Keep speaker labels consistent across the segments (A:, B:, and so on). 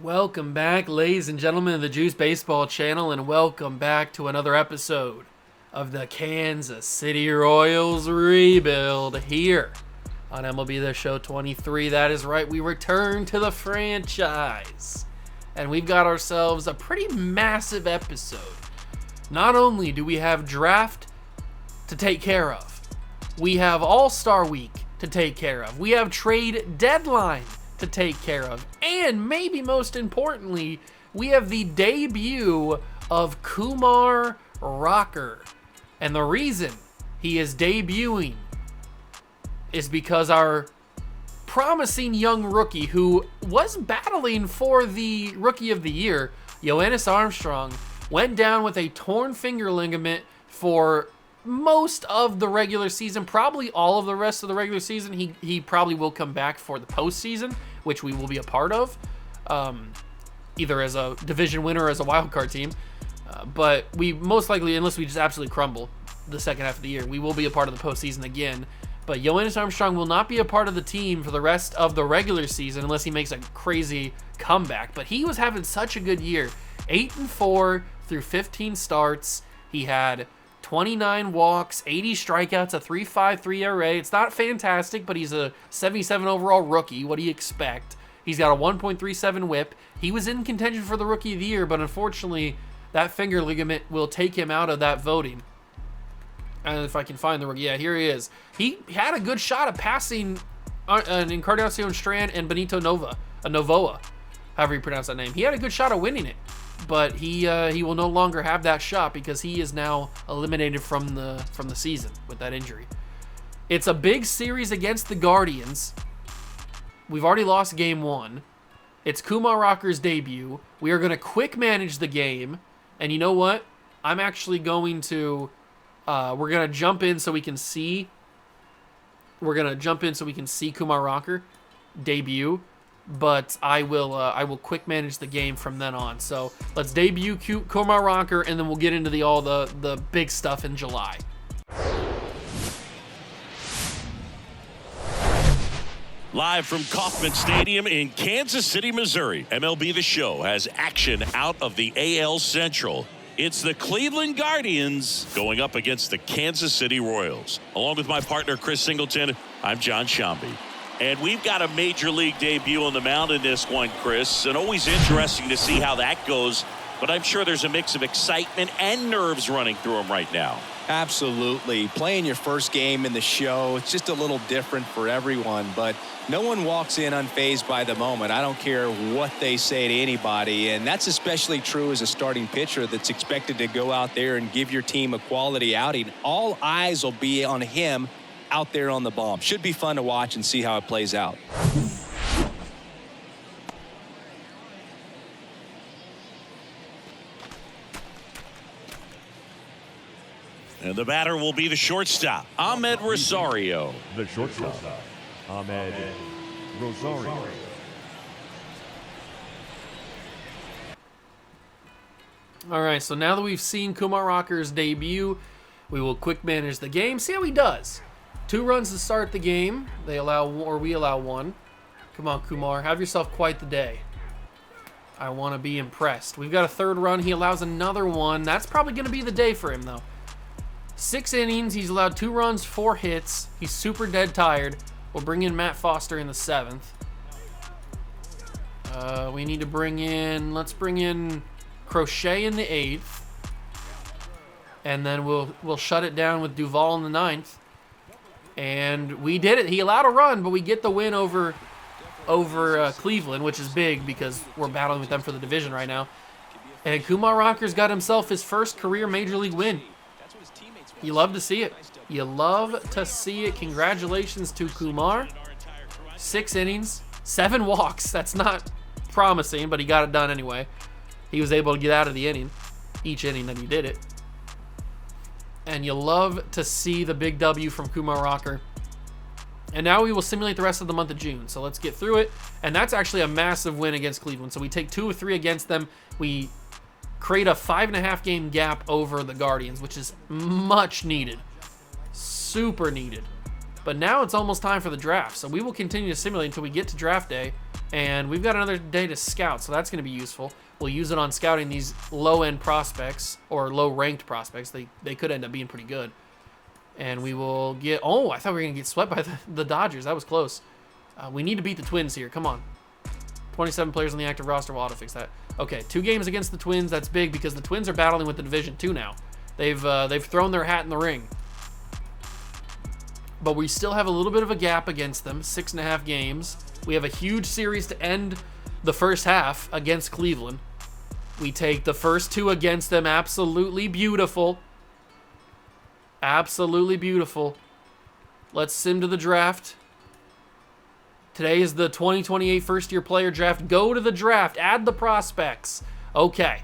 A: Welcome back, ladies and gentlemen of the Juice Baseball channel, and welcome back to another episode of the Kansas City Royals rebuild here on MLB The Show 23. That is right, we return to the franchise, and we've got ourselves a pretty massive episode. Not only do we have draft to take care of, we have All-Star Week to take care of, we have trade deadline to take care of, and maybe most importantly, we have the debut of Kumar Rocker. And the reason he is debuting is because our promising young rookie who was battling for the Rookie of the Year, Yoenis Armstrong, went down with a torn finger ligament for most of the regular season, probably all of the rest of the regular season. He probably will come back for the postseason, which we will be a part of, either as a division winner or as a wild card team. But we most likely, unless we just absolutely crumble the second half of the year, we will be a part of the postseason again. But Yoenis Armstrong will not be a part of the team for the rest of the regular season unless he makes a crazy comeback. But he was having such a good year. 8-4 through 15 starts. He had 29 walks, 80 strikeouts, a 3.53 ERA. It's not fantastic, but he's a 77 overall rookie. What do you expect? He's got a 1.37 whip. He was in contention for the Rookie of the Year, but unfortunately, that finger ligament will take him out of that voting. And if I can find the rookie, yeah, here he is. He had a good shot at passing Encarnacion Strand and Benito Novoa, however you pronounce that name. He had a good shot at winning it. But he will no longer have that shot because he is now eliminated from the season with that injury. It's a big series against the Guardians. We've already lost game one. It's Kumar Rocker's debut. We are going to quick manage the game. And you know what? I'm actually going to... we're going to jump in so we can see... Kumar Rocker debut. But I will quick manage the game from then on. So let's debut Kumar Rocker, and then we'll get into all the big stuff in July.
B: Live from Kauffman Stadium in Kansas City, Missouri, MLB The Show has action out of the AL Central. It's the Cleveland Guardians going up against the Kansas City Royals. Along with my partner, Chris Singleton, I'm John Shambi. And we've got a major league debut on the mound in this one, Chris, and always interesting to see how that goes. But I'm sure there's a mix of excitement and nerves running through him right now.
C: Absolutely. Playing your first game in the show, it's just a little different for everyone, but no one walks in unfazed by the moment. I don't care what they say to anybody, and that's especially true as a starting pitcher that's expected to go out there and give your team a quality outing. All eyes will be on him out there on the bomb. Should be fun to watch and see how it plays out.
B: And the batter will be the shortstop, Ahmed Rosario.
D: The shortstop, Ahmed Rosario.
A: All right, so now that we've seen Kumar Rocker's debut, we will quick manage the game, see how he does. 2 runs to start the game. We allow 1. Come on, Kumar. Have yourself quite the day. I want to be impressed. We've got a 3rd run. He allows another 1. That's probably going to be the day for him, though. 6 innings. He's allowed 2 runs, 4 hits. He's super dead tired. We'll bring in Matt Foster in the 7th. We need to bring in... Let's bring in Crochet in the 8th. And then we'll shut it down with Duvall in the 9th. And we did it. He allowed a run, but we get the win over Cleveland, which is big because we're battling with them for the division right now. And Kumar Rocker's got himself his first career Major League win. You love to see it. You love to see it. Congratulations to Kumar. 6 innings, 7 walks. That's not promising, but he got it done anyway. He was able to get out of the inning, each inning that he did it. And you love to see the big W from Kumar Rocker. And now we will simulate the rest of the month of June. So let's get through it. And that's actually a massive win against Cleveland. So we take 2 or 3 against them. We create a 5.5 game gap over the Guardians, which is much needed. Super needed. But now it's almost time for the draft. So we will continue to simulate until we get to draft day. And we've got another day to scout, so that's going to be useful. We'll use it on scouting these low-end prospects or low-ranked prospects. They could end up being pretty good. And we will get... Oh, I thought we were going to get swept by the Dodgers. That was close. We need to beat the Twins here. Come on. 27 players on the active roster. We'll auto-fix that. Okay, 2 games against the Twins. That's big because the Twins are battling with the division too now. They've thrown their hat in the ring. But we still have a little bit of a gap against them. 6.5 games. We have a huge series to end the first half against Cleveland. We take the first 2 against them. Absolutely beautiful. Absolutely beautiful. Let's sim to the draft. Today is the 2028 first-year player draft. Go to the draft. Add the prospects. Okay.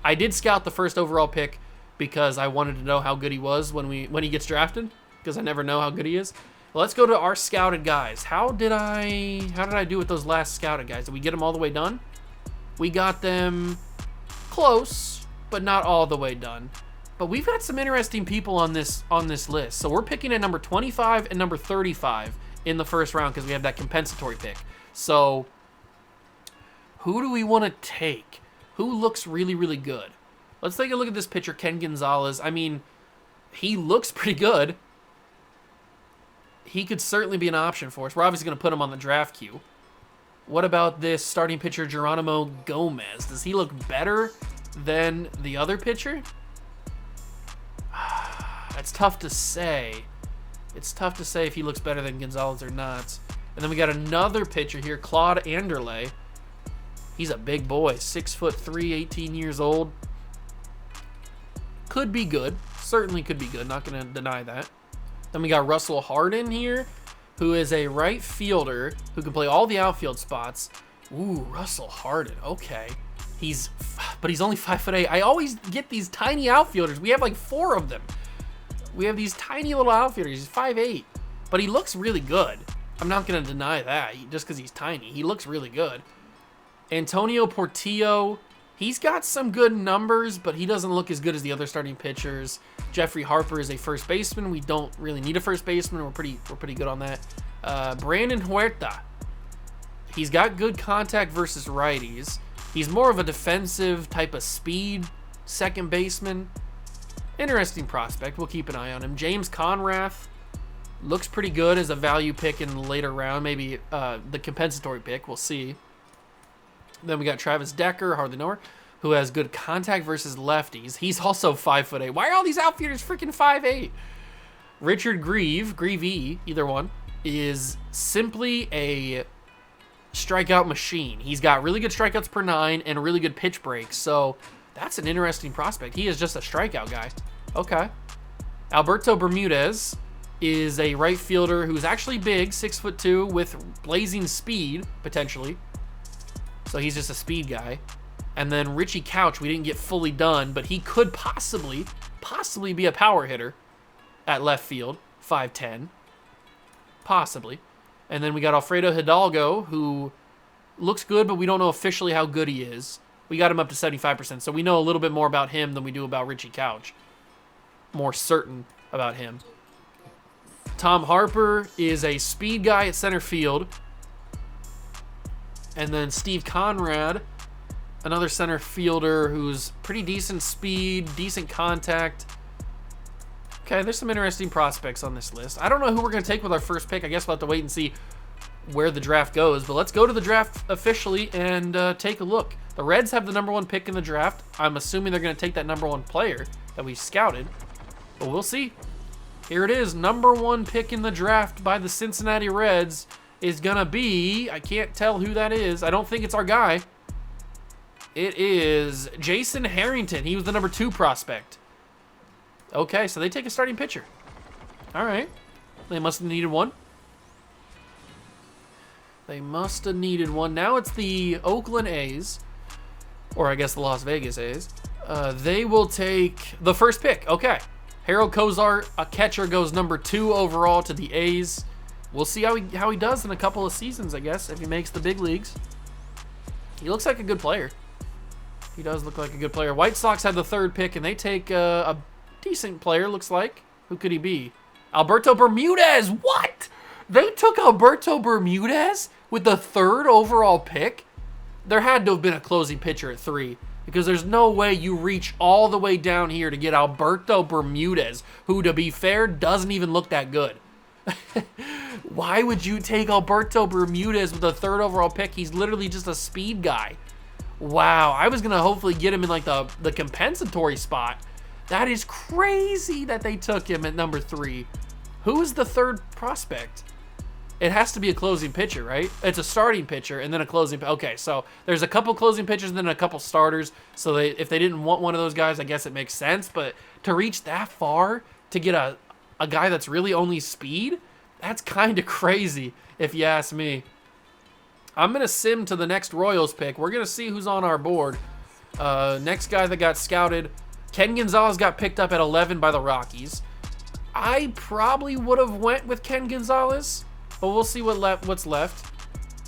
A: I did scout the first overall pick because I wanted to know how good he was when he gets drafted, because I never know how good he is. Let's go to our scouted guys. How did I do with those last scouted guys? Did we get them all the way done? We got them close, but not all the way done. But we've got some interesting people on this list. So we're picking at number 25 and number 35 in the first round because we have that compensatory pick. So who do we want to take? Who looks really, really good? Let's take a look at this pitcher, Ken Gonzalez. I mean, he looks pretty good. He could certainly be an option for us. We're obviously going to put him on the draft queue. What about this starting pitcher, Geronimo Gomez? Does he look better than the other pitcher? That's tough to say. It's tough to say if he looks better than Gonzalez or not. And then we got another pitcher here, Claude Anderle. He's a big boy, 6'3", 18 years old. Could be good. Certainly could be good. Not going to deny that. Then we got Russell Harden here, who is a right fielder who can play all the outfield spots. Ooh, Russell Harden. Okay. But he's only 5'8". I always get these tiny outfielders. We have like 4 of them. We have these tiny little outfielders. He's 5'8", but he looks really good. I'm not going to deny that just because he's tiny. He looks really good. Antonio Portillo, he's got some good numbers, but he doesn't look as good as the other starting pitchers. Jeffrey Harper is a first baseman. We don't really need a first baseman. We're pretty good on that. Brandon Huerta, he's got good contact versus righties. He's more of a defensive type of speed second baseman. Interesting prospect. We'll keep an eye on him. James Conrath looks pretty good as a value pick in the later round. Maybe the compensatory pick. We'll see. Then we got Travis Decker, hardly know her, who has good contact versus lefties. He's also 5'8". Why are all these outfielders freaking 5'8"? Richard Grieve, either one, is simply a strikeout machine. He's got really good strikeouts per 9 and really good pitch breaks. So that's an interesting prospect. He is just a strikeout guy. Okay. Alberto Bermudez is a right fielder who's actually big, 6'2", with blazing speed, potentially. So he's just a speed guy. And then Richie Couch, we didn't get fully done, but he could possibly be a power hitter at left field, 5'10", possibly. And then we got Alfredo Hidalgo, who looks good, but we don't know officially how good he is. We got him up to 75%, so we know a little bit more about him than we do about Richie Couch. More certain about him. Tom Harper is a speed guy at center field. And then Steve Conrad, another center fielder who's pretty decent speed, decent contact. Okay, there's some interesting prospects on this list. I don't know who we're going to take with our first pick. I guess we'll have to wait and see where the draft goes. But let's go to the draft officially and take a look. The Reds have the number 1 pick in the draft. I'm assuming they're going to take that number 1 player that we scouted. But we'll see. Here it is. Number 1 pick in the draft by the Cincinnati Reds is going to be, I can't tell who that is. I don't think it's our guy. It is Jason Harrington. He was the number 2 prospect. Okay, so they take a starting pitcher. All right. They must have needed one. Now it's the Oakland A's, or I guess the Las Vegas A's. They will take the first pick. Okay. Harold Cozart, a catcher, goes number 2 overall to the A's. We'll see how he does in a couple of seasons, I guess, if he makes the big leagues. He looks like a good player. He does look like a good player. White Sox have the 3rd pick, and they take a decent player, looks like. Who could he be? Alberto Bermudez! What? They took Alberto Bermudez with the 3rd overall pick, there had to have been a closing pitcher at 3. Because there's no way you reach all the way down here to get Alberto Bermudez, who, to be fair, doesn't even look that good. Why would you take Alberto Bermudez with the 3rd overall pick? He's literally just a speed guy. Wow, I was going to hopefully get him in like the compensatory spot. That is crazy that they took him at number 3. Who is the 3rd prospect? It has to be a closing pitcher, right? It's a starting pitcher and then a closing. Okay, so there's a couple closing pitchers and then a couple starters. So if they didn't want one of those guys, I guess it makes sense. But to reach that far to get a guy that's really only speed, that's kind of crazy if you ask me. I'm going to sim to the next Royals pick. We're going to see who's on our board. Next guy that got scouted, Ken Gonzalez got picked up at 11 by the Rockies. I probably would have went with Ken Gonzalez, but we'll see what's left.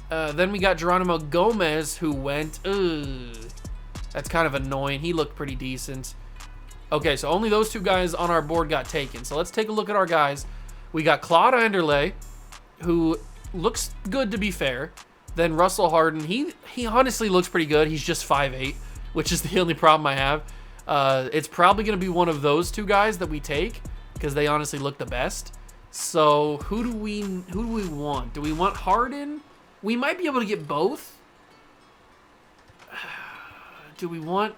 A: Then we got Geronimo Gomez, who went. That's kind of annoying. He looked pretty decent. Okay, so only those 2 guys on our board got taken. So let's take a look at our guys. We got Claude Anderle, who looks good to be fair. Then Russell Harden. He honestly looks pretty good. He's just 5'8", which is the only problem I have. It's probably going to be one of those 2 guys that we take because they honestly look the best. So who do we want? Do we want Harden? We might be able to get both. Do we want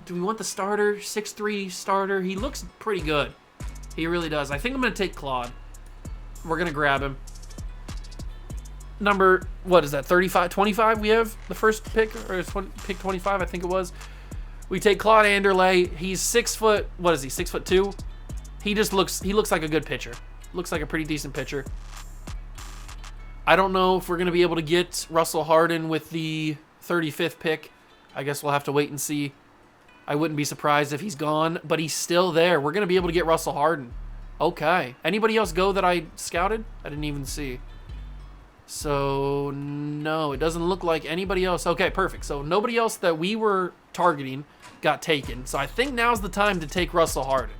A: the starter, 6'3" starter? He looks pretty good. He really does. I think I'm going to take Claude. We're going to grab him. Number, what is that, 35, 25 we have? The first pick, or pick 25, I think it was. We take Claude Anderle. He's 6 foot, what is he, 6'2"? He looks like a good pitcher. Looks like a pretty decent pitcher. I don't know if we're going to be able to get Russell Harden with the 35th pick. I guess we'll have to wait and see. I wouldn't be surprised if he's gone, but he's still there. We're going to be able to get Russell Harden. Okay. Anybody else go that I scouted? I didn't even see. So, no, it doesn't look like anybody else. Okay, perfect. So, nobody else that we were targeting got taken. So, I think now's the time to take Russell Harden.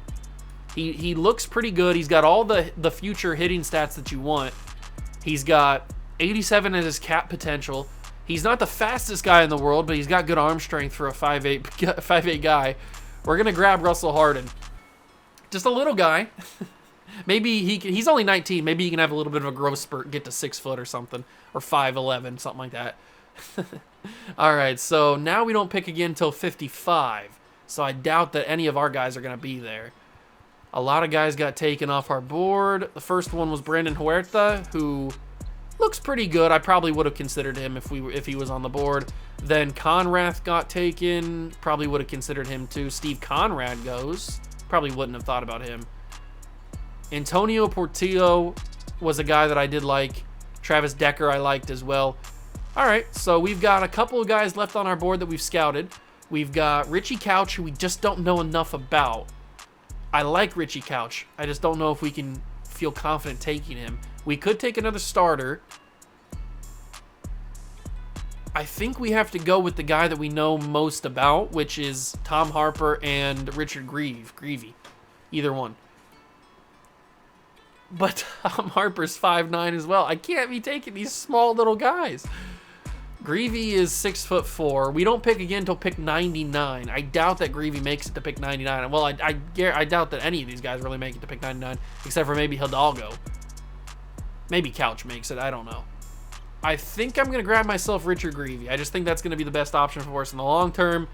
A: He looks pretty good. He's got all the future hitting stats that you want. He's got 87 as his cap potential. He's not the fastest guy in the world, but he's got good arm strength for a 5'8" guy. We're going to grab Russell Harden. Just a little guy. Maybe he's only 19. Maybe he can have a little bit of a growth spurt, get to 6 foot or something, or 5'11", something like that. All right, so now we don't pick again until 55. So I doubt that any of our guys are going to be there. A lot of guys got taken off our board. The first one was Brandon Huerta, who looks pretty good. I probably would have considered him if he was on the board. Then Conrath got taken. Probably would have considered him too. Steve Conrad goes. Probably wouldn't have thought about him. Antonio Portillo was a guy that I did like. Travis Decker I liked as well. All right, so we've got a couple of guys left on our board that we've scouted. We've got Richie Couch, who we just don't know enough about. I like Richie Couch. I just don't know if we can feel confident taking him. We could take another starter. I think we have to go with the guy that we know most about, which is Tom Harper and Richard Greavy. Either one. But Tom Harper's 5'9" as well. I can't be taking these small little guys. Greavy is 6'4". We don't pick again until pick 99. I doubt that Greavy makes it to pick 99. Well, I doubt that any of these guys really make it to pick 99, except for maybe Hidalgo. Maybe Couch makes it. I don't know. I think I'm going to grab myself Richard Greavy. I just think that's going to be the best option for us in the long term.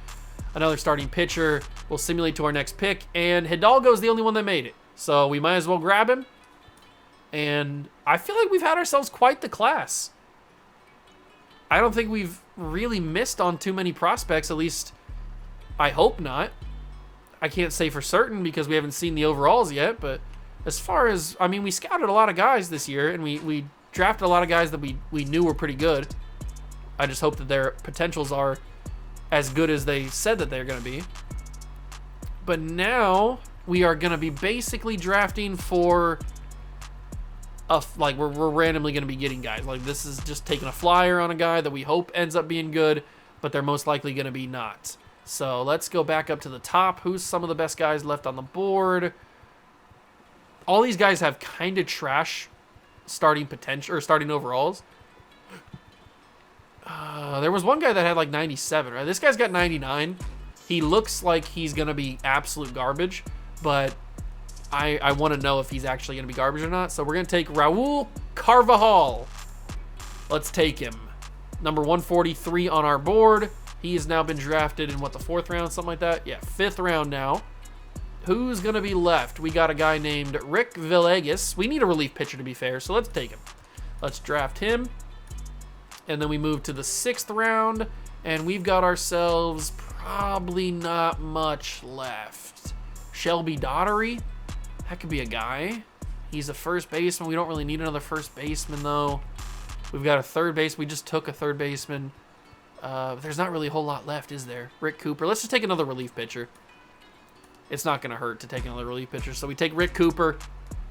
A: Another starting pitcher. We'll simulate to our next pick. And Hidalgo's the only one that made it. So we might as well grab him. And I feel like we've had ourselves quite the class. I don't think we've really missed on too many prospects, at least I hope not. I can't say for certain because we haven't seen the overalls yet, but as far as, I mean, we scouted a lot of guys this year, and we drafted a lot of guys that we knew were pretty good. I just hope that their potentials are as good as they said that they're going to be. But now we are going to be basically drafting for we're randomly going to be getting guys. Like, this is just taking a flyer on a guy that we hope ends up being good, but they're most likely going to be not. So let's go back up to the top. Who's some of the best guys left on the board? All these guys have kind of trash starting potential or starting overalls. There was one guy that had like 97, right? This guy's got 99. He looks like he's going to be absolute garbage, but I want to know if he's actually going to be garbage or not. So we're going to take Raul Carvajal. Let's take him. Number 143 on our board. He has now been drafted in, what, the 4th round? Something like that? Yeah, 5th round now. Who's going to be left? We got a guy named Rick Villegas. We need a relief pitcher, to be fair, so let's take him. Let's draft him. And then we move to the 6th round, and we've got ourselves probably not much left. Shelby Daughtery? That could be a guy. He's a first baseman. We don't really need another first baseman, though. We've got a third base. We just took a third baseman. There's not really a whole lot left, is there? Rick Cooper. Let's just take another relief pitcher. It's not going to hurt to take another relief pitcher. So we take Rick Cooper,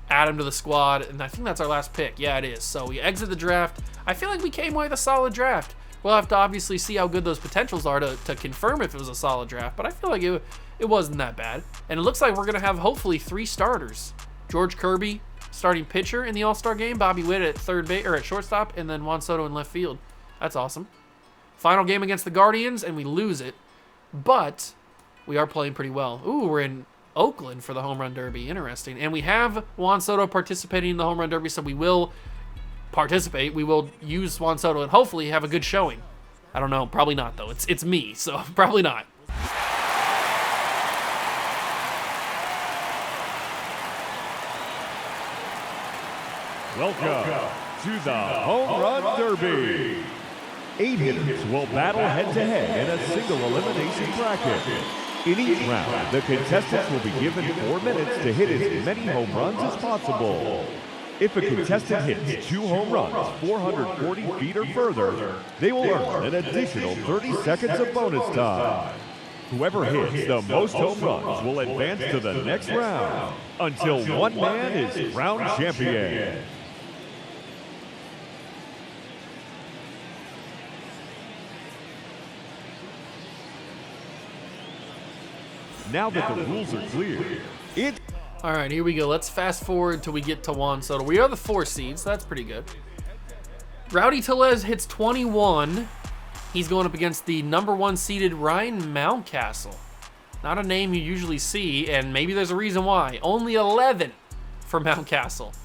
A: add him to the squad, and I think that's our last pick. Yeah, it is. So we exit the draft. I feel like we came away with a solid draft. We'll have to obviously see how good those potentials are to confirm if it was a solid draft, but I feel like it wasn't that bad. And it looks like we're going to have hopefully 3 starters. George Kirby, starting pitcher in the All-Star game, Bobby Witt at third base or at shortstop, and then Juan Soto in left field. That's awesome. Final game against the Guardians, and we lose it, but we are playing pretty well. Ooh, we're in Oakland for the Home Run Derby. Interesting. And we have Juan Soto participating in the Home Run Derby, so we will participate. We will use Juan Soto and hopefully have a good showing. I don't know. Probably not, though. It's me, so probably not.
D: Welcome to the Home Run Derby. 8 hitters will battle head-to-head in a single elimination bracket. In each round, the contestants will be given 4 minutes to hit as many home runs as possible. If a contestant hits 2 home runs 440 feet or further, they will earn an additional 30 seconds of bonus time. Whoever hits the most home runs will advance to the next round until one man is crowned champion. Now that the rules are clear,
A: All right, here we go. Let's fast forward till we get to Juan Soto. We are the 4 seeds, so that's pretty good. Rowdy Tellez hits 21. He's going up against the number 1 seeded Ryan Mountcastle. Not a name you usually see, and maybe there's a reason why. Only 11 for Mountcastle.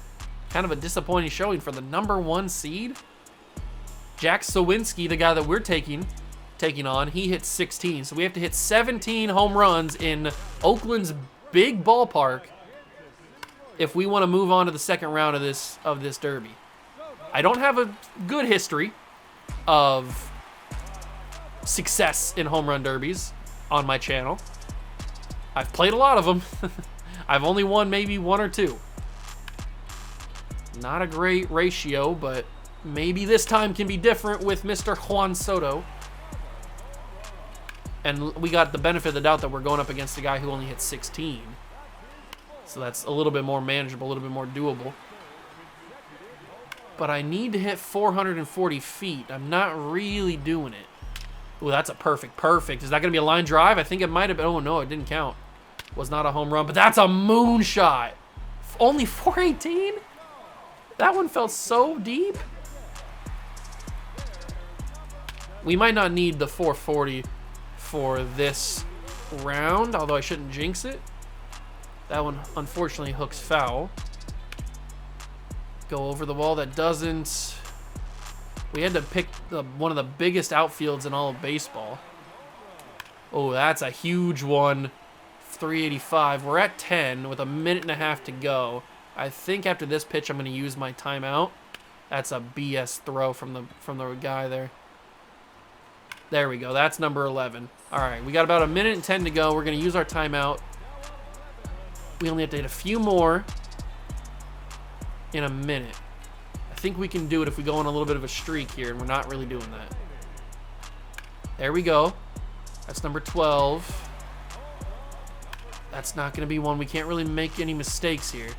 A: Kind of a disappointing showing for the number 1 seed. Jack Sawinski, the guy that we're taking on, he hits 16. So we have to hit 17 home runs in Oakland's big ballpark if we want to move on to the second round of this derby. I don't have a good history of success in home run derbies on my channel. I've played a lot of them. I've only won maybe 1 or 2. Not a great ratio, but maybe this time can be different with Mr. Juan Soto. And we got the benefit of the doubt that we're going up against a guy who only hit 16. So that's a little bit more manageable, a little bit more doable. But I need to hit 440 feet. I'm not really doing it. Ooh, that's a perfect. Is that going to be a line drive? I think it might have been. Oh, no, it didn't count. Was not a home run, but that's a moonshot. Only 418? That one felt so deep. We might not need the 440 for this round, although I shouldn't jinx it. That one unfortunately hooks foul. Go over the wall. That doesn't. We had to pick one of the biggest outfields in all of baseball. Oh, that's a huge one. 385. We're at 10 with a minute and a half to go. I think after this pitch I'm going to use my timeout. That's a BS throw from the guy there. There we go. That's number 11. All right, we got about a minute and 10 to go. We're going to use our timeout. We only have to hit a few more in a minute. I think we can do it if we go on a little bit of a streak here, and we're not really doing that. There we go. That's number 12. That's not going to be one. We can't really make any mistakes here.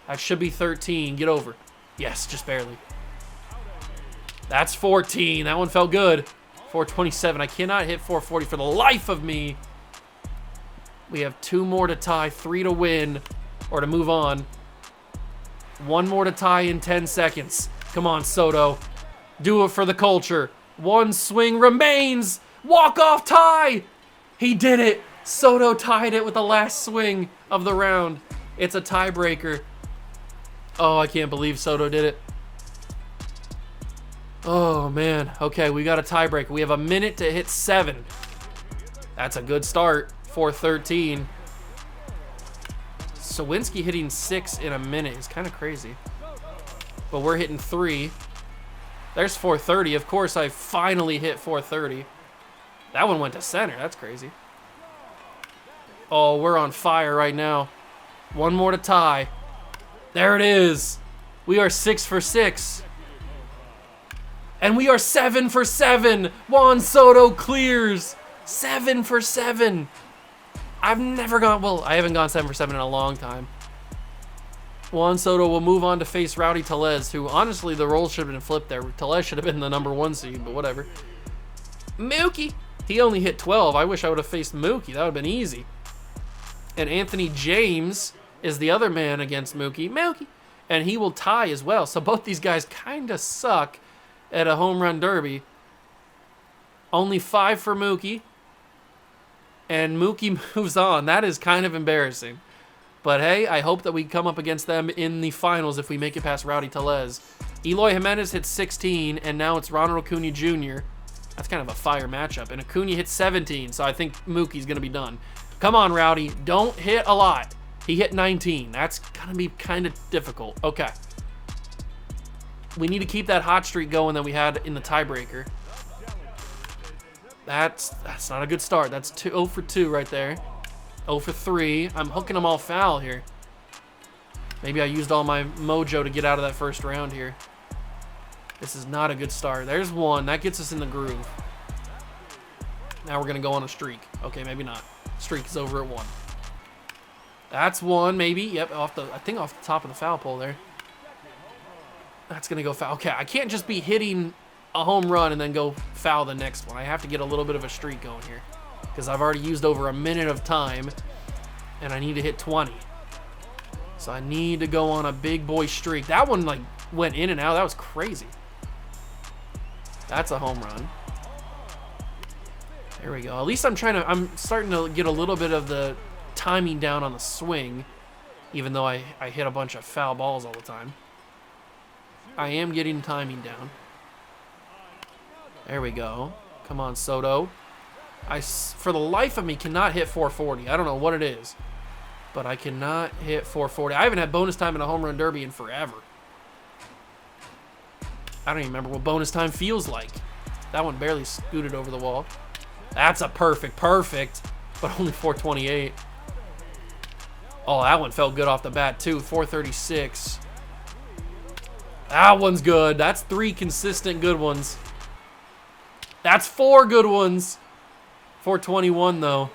A: That should be 13. Get over. Yes, just barely. That's 14. That one felt good. 427. I cannot hit 440 for the life of me. We have 2 more to tie, 3 to win, or to move on. 1 more to tie in 10 seconds. Come on, Soto. Do it for the culture. One swing remains. Walk-off tie. He did it. Soto tied it with the last swing of the round. It's a tiebreaker. Oh, I can't believe Soto did it. Oh, man. Okay, we got a tiebreaker. We have a minute to hit 7. That's a good start. 4:13. Sawinski hitting 6 in a minute is kind of crazy. But we're hitting 3. There's 4:30. Of course, I finally hit 4:30. That one went to center. That's crazy. Oh, we're on fire right now. One more to tie. There it is. We are 6 for 6. And we are 7 for 7. Juan Soto clears. 7 for 7. I've never gone, well, I haven't gone 7 for 7 in a long time. Juan Soto will move on to face Rowdy Tellez, who honestly the roles should have been flipped there. Tellez should have been the #1 seed, but whatever. Mookie. He only hit 12. I wish I would have faced Mookie. That would have been easy. And Anthony James is the other man against Mookie. Mookie. And he will tie as well. So both these guys kind of suck at a home run derby. Only 5 for Mookie. And Mookie moves on. That is kind of embarrassing. But hey, I hope that we come up against them in the finals if we make it past Rowdy Tellez. Eloy Jimenez hit 16, and now it's Ronald Acuna Jr. That's kind of a fire matchup. And Acuna hit 17, so I think Mookie's going to be done. Come on, Rowdy. Don't hit a lot. He hit 19. That's going to be kind of difficult. Okay. We need to keep that hot streak going that we had in the tiebreaker. That's not a good start. That's 0 for 2 right there. 0 for 3. I'm hooking them all foul here. Maybe I used all my mojo to get out of that first round here. This is not a good start. There's 1. That gets us in the groove. Now we're going to go on a streak. Okay, maybe not. Streak is over at 1. That's 1, maybe. Yep, I think off the top of the foul pole there. That's going to go foul. Okay, I can't just be hitting a home run and then go foul the next one. I have to get a little bit of a streak going here because I've already used over a minute of time and I need to hit 20. So I need to go on a big boy streak. That one like went in and out. That was crazy. That's a home run. There we go. At least I'm starting to get a little bit of the timing down on the swing, even though I hit a bunch of foul balls all the time. I am getting timing down. There we go. Come on, Soto. I, for the life of me, cannot hit 440. I don't know what it is, but I cannot hit 440. I haven't had bonus time in a home run derby in forever. I don't even remember what bonus time feels like. That one barely scooted over the wall. That's a perfect, but only 428. Oh, that one felt good off the bat, too. 436. That one's good. That's 3 consistent good ones. That's 4 good ones. 421, though.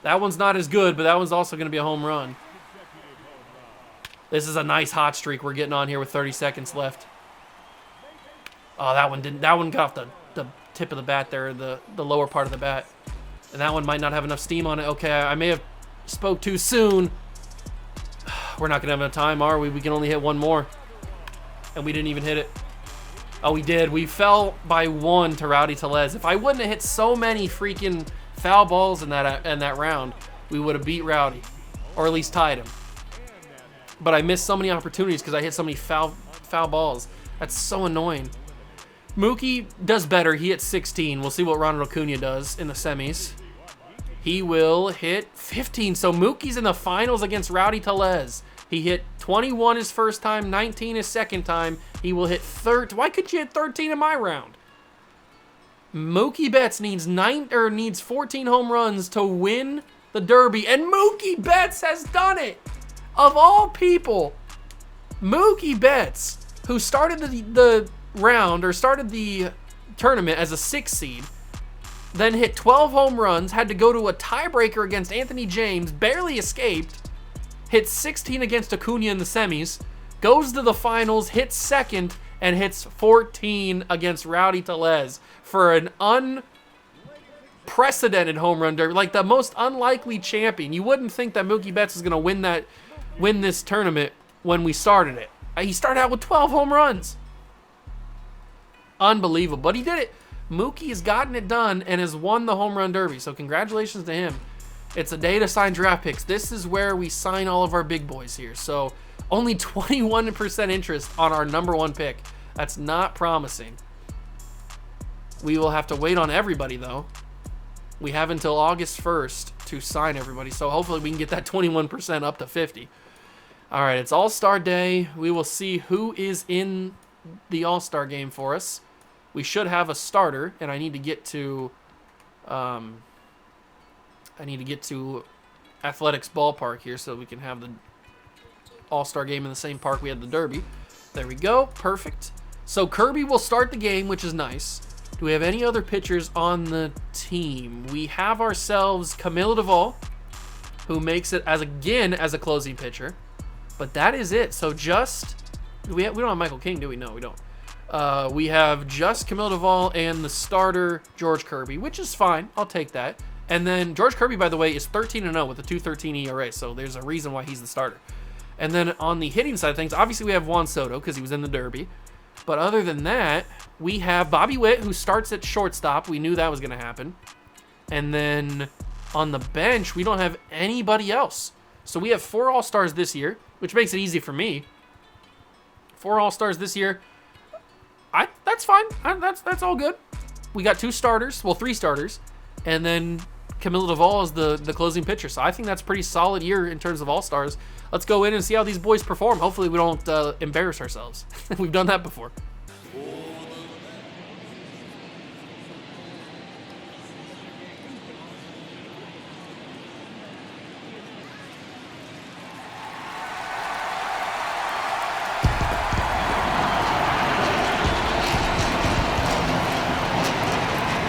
A: That one's not as good, but that one's also going to be a home run. This is a nice hot streak we're getting on here with 30 seconds left. Oh, that one didn't. That one got off the tip of the bat there, the lower part of the bat. And that one might not have enough steam on it. Okay, I may have spoke too soon. We're not going to have enough time, are we? We can only hit 1 more. And we didn't even hit it. Oh, we did. We fell by 1 to Rowdy Tellez. If I wouldn't have hit so many freaking foul balls in that round, we would have beat Rowdy, or at least tied him. But I missed so many opportunities because I hit so many foul balls. That's so annoying. Mookie does better. He hit 16. We'll see what Ronald Acuna does in the semis. He will hit 15. So Mookie's in the finals against Rowdy Tellez. He hit 21 his first time, 19 his second time. He will hit 13. Why could you hit 13 in my round? Mookie Betts needs 14 home runs to win the Derby, and Mookie Betts has done it. Of all people, Mookie Betts, who started the round or started the tournament as a 6 seed, then hit 12 home runs, had to go to a tiebreaker against Anthony James, barely escaped, hit 16 against Acuna in the semis, goes to the finals, hits second, and hits 14 against Rowdy Tellez for an unprecedented home run derby, like the most unlikely champion. You wouldn't think that Mookie Betts is going to win this tournament when we started it. He started out with 12 home runs. Unbelievable. But he did it. Mookie has gotten it done and has won the home run derby. So congratulations to him. It's a day to sign draft picks. This is where we sign all of our big boys here. So only 21% interest on our #1 pick. That's not promising. We will have to wait on everybody, though. We have until August 1st to sign everybody. So hopefully we can get that 21% up to 50. All right, it's All-Star Day. We will see who is in the All-Star game for us. We should have a starter, and I need to get to Athletics Ballpark here so we can have the All-Star game in the same park we had the Derby. There we go. Perfect. So Kirby will start the game, which is nice. Do we have any other pitchers on the team? We have ourselves Camilo Duvall, who makes it as a closing pitcher. But that is it. So just we don't have Michael King, do we? No, we don't. We have just Camilo Duvall and the starter George Kirby, which is fine. I'll take that. And then George Kirby, by the way, is 13-0 with a 2.13 ERA. So there's a reason why he's the starter. And then on the hitting side of things, obviously we have Juan Soto because he was in the Derby. But other than that, we have Bobby Witt, who starts at shortstop. We knew that was going to happen. And then on the bench, we don't have anybody else. So we have 4 All-Stars this year, which makes it easy for me. 4 All-Stars this year. That's fine. That's all good. We got 2 starters. Well, 3 starters. And then Camilo Duvall is the closing pitcher. So I think that's a pretty solid year in terms of All-Stars. Let's go in and see how these boys perform. Hopefully we don't embarrass ourselves. We've done that before.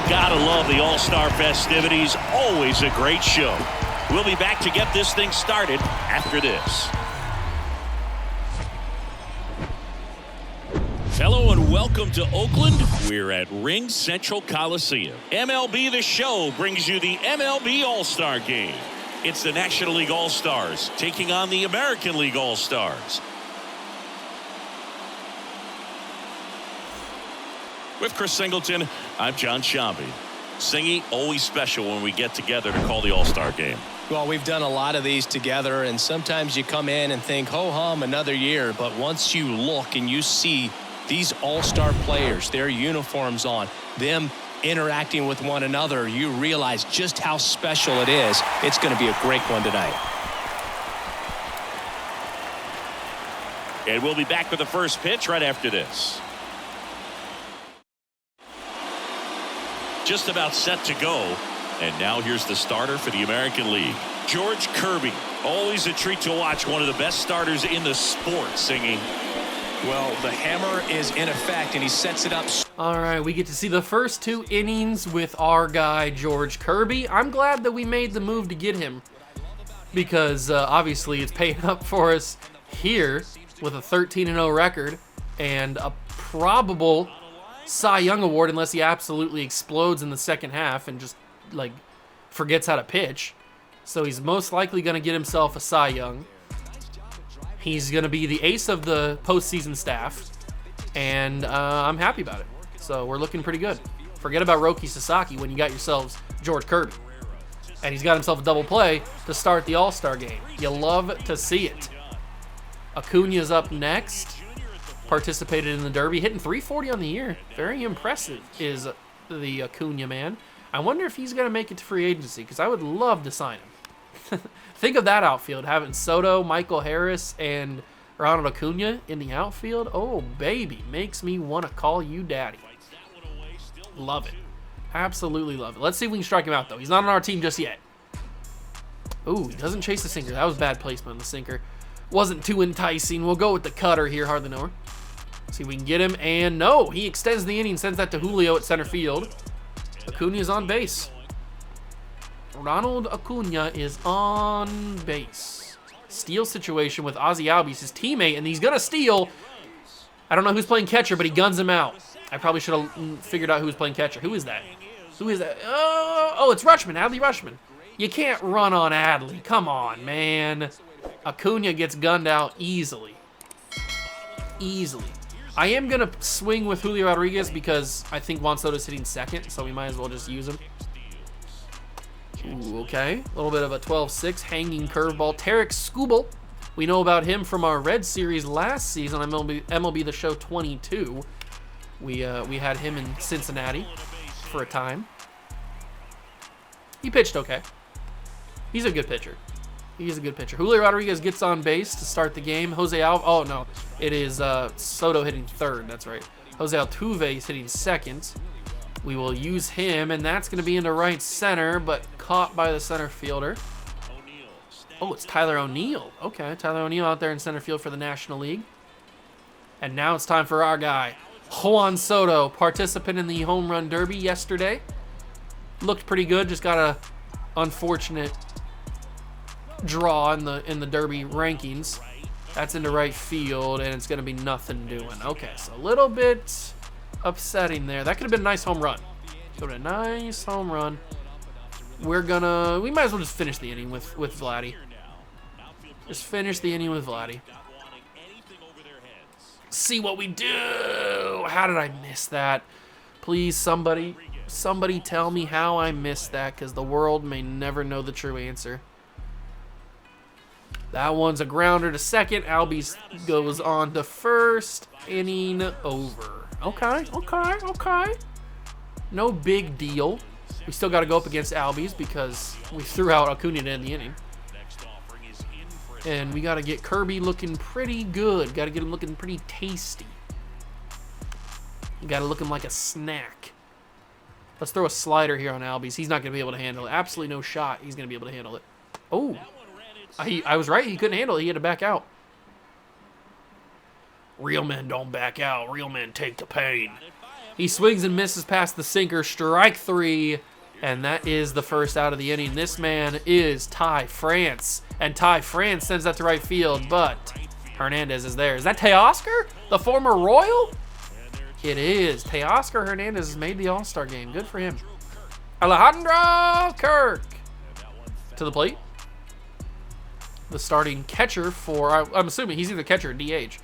B: Gotta love the All-Star festivities. Always a great show. We'll be back to get this thing started after this. Hello and welcome to Oakland. We're at Ring Central Coliseum. MLB The Show brings you the MLB All-Star Game. It's the National League All-Stars taking on the American League All-Stars. With Chris Singleton, I'm John Shambi. Singy, always special when we get together to call the All-Star Game.
C: Well, we've done a lot of these together, and sometimes you come in and think, ho-hum, another year. But once you look and you see these all-star players, their uniforms on, them interacting with one another, you realize just how special it is. It's going to be a great one tonight.
B: And we'll be back with the first pitch right after this. Just about set to go. And now here's the starter for the American League, George Kirby. Always a treat to watch one of the best starters in the sport, Singing.
C: Well, the hammer is in effect, and he sets it up.
A: All right, we get to see the first 2 innings with our guy, George Kirby. I'm glad that we made the move to get him because obviously it's paying up for us here with a 13-0 record and a probable Cy Young Award unless he absolutely explodes in the second half and just like forgets how to pitch. So he's most likely going to get himself a Cy Young. He's going to be the ace of the postseason staff, and I'm happy about it. So we're looking pretty good. Forget about Roki Sasaki when you got yourselves George Kirby. And he's got himself a double play to start the All-Star game. You love to see it. Acuna's up next. Participated in the Derby, hitting .340 on the year. Very impressive is the Acuna man. I wonder if he's going to make it to free agency because I would love to sign him. Think of that outfield, having Soto, Michael Harris, and Ronald Acuna in the outfield. Oh, baby, makes me want to call you daddy. Love it. Absolutely love it. Let's see if we can strike him out, though. He's not on our team just yet. Ooh, he doesn't chase the sinker. That was bad placement on the sinker. Wasn't too enticing. We'll go with the cutter here, hardly know her. See if we can get him, and no, he extends the inning, sends that to Julio at center field. Acuna is on base. Ronald Acuna is on base. Steal situation with Ozzie Albies, his teammate, and he's going to steal. I don't know who's playing catcher, but he guns him out. I probably should have figured out who was playing catcher. Who is that? Who is that? Oh, it's Rutschman, Adley Rutschman. You can't run on Adley. Come on, man. Acuna gets gunned out easily. Easily. I am going to swing with Julio Rodriguez because I think Juan Soto's hitting second, so we might as well just use him. Ooh, okay. A little bit of a 12-6 hanging curveball. Tarek Skubal. We know about him from our Red Series last season on MLB The Show 22. We had him in Cincinnati for a time. He pitched okay. He's a good pitcher. He's a good pitcher. Julio Rodriguez gets on base to start the game. Oh, no. It is Soto hitting third. That's right. Jose Altuve is hitting second. We will use him, and that's going to be into right center, but caught by the center fielder. Oh, it's Tyler O'Neill. Okay, Tyler O'Neill out there in center field for the National League. And now it's time for our guy, Juan Soto, participant in the home run derby yesterday. Looked pretty good, just got a unfortunate draw in the derby rankings. That's into right field, and it's going to be nothing doing. Okay, so a little bit upsetting there. That could have been a nice home run. Could have been a nice home run. We might as well just finish the inning with Vladdy. Just finish the inning with Vladdy. See what we do. How did I miss that? Please, somebody tell me how I missed that, because the world may never know the true answer. That one's a grounder to second. Albies goes on to first. Inning over. Okay. No big deal. We still got to go up against Albies because we threw out Acuna to end the inning. And we got to get Kirby looking pretty good. Got to get him looking pretty tasty. Got to look him like a snack. Let's throw a slider here on Albies. He's not going to be able to handle it. Absolutely no shot he's going to be able to handle it. Oh. I was right. He couldn't handle it. He had to back out. Real men don't back out. Real men take the pain. He swings and misses past the sinker. Strike three. And that is the first out of the inning. This man is Ty France. And Ty France sends that to right field. But Hernandez is there. Is that Teoscar? The former Royal? It is. Teoscar Hernandez has made the All-Star game. Good for him. Alejandro Kirk to the plate. The starting catcher for, I'm assuming he's either catcher or DH.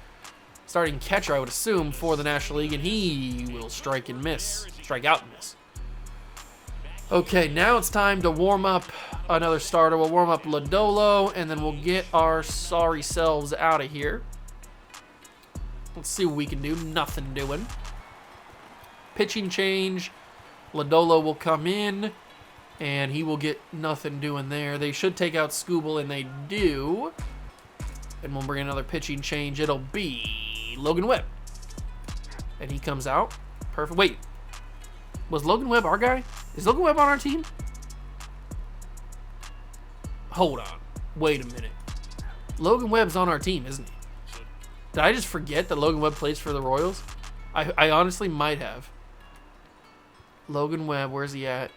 A: Starting catcher, I would assume, for the National League, and he will strike and miss. Strike out and miss. Okay, now it's time to warm up another starter. We'll warm up Lodolo, and then we'll get our sorry selves out of here. Let's see what we can do. Nothing doing. Pitching change. Lodolo will come in. And he will get nothing doing there. They should take out Skubal, and they do. And we'll bring another pitching change. It'll be Logan Webb. And he comes out. Perfect. Wait. Was Logan Webb our guy? Is Logan Webb on our team? Hold on. Wait a minute. Logan Webb's on our team, isn't he? Did I just forget that Logan Webb plays for the Royals? I honestly might have. Logan Webb, where's he at?